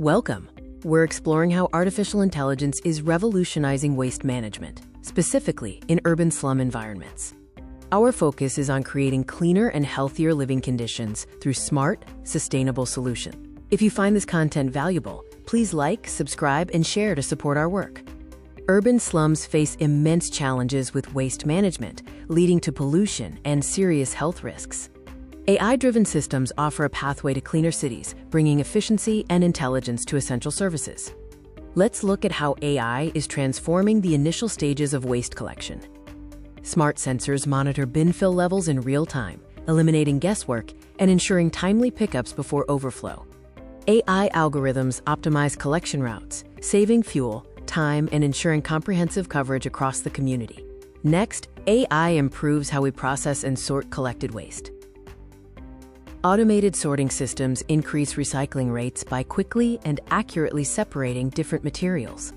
Welcome! We're exploring how artificial intelligence is revolutionizing waste management, specifically in urban slum environments. Our focus is on creating cleaner and healthier living conditions through smart, sustainable solutions. If you find this content valuable, please like, subscribe, and share to support our work. Urban slums face immense challenges with waste management, leading to pollution and serious health risks. AI-driven systems offer a pathway to cleaner cities, bringing efficiency and intelligence to essential services. Let's look at how AI is transforming the initial stages of waste collection. Smart sensors monitor bin fill levels in real time, eliminating guesswork and ensuring timely pickups before overflow. AI algorithms optimize collection routes, saving fuel, time, and ensuring comprehensive coverage across the community. Next, AI improves how we process and sort collected waste. Automated sorting systems increase recycling rates by quickly and accurately separating different materials.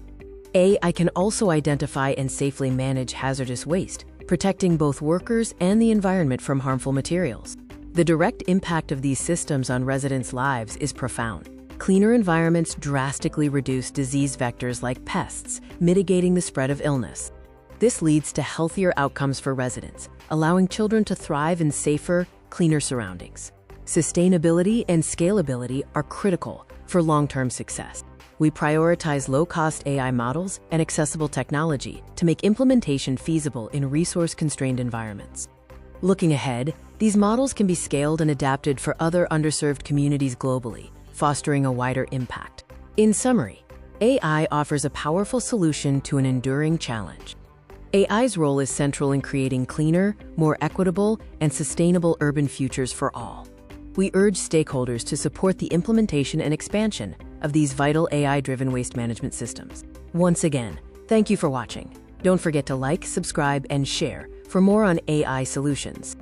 AI can also identify and safely manage hazardous waste, protecting both workers and the environment from harmful materials. The direct impact of these systems on residents' lives is profound. Cleaner environments drastically reduce disease vectors like pests, mitigating the spread of illness. This leads to healthier outcomes for residents, allowing children to thrive in safer, cleaner surroundings. Sustainability and scalability are critical for long-term success. We prioritize low-cost AI models and accessible technology to make implementation feasible in resource-constrained environments. Looking ahead, these models can be scaled and adapted for other underserved communities globally, fostering a wider impact. In summary, AI offers a powerful solution to an enduring challenge. AI's role is central in creating cleaner, more equitable, and sustainable urban futures for all. We urge stakeholders to support the implementation and expansion of these vital AI-driven waste management systems. Once again, thank you for watching. Don't forget to like, subscribe, and share for more on AI solutions.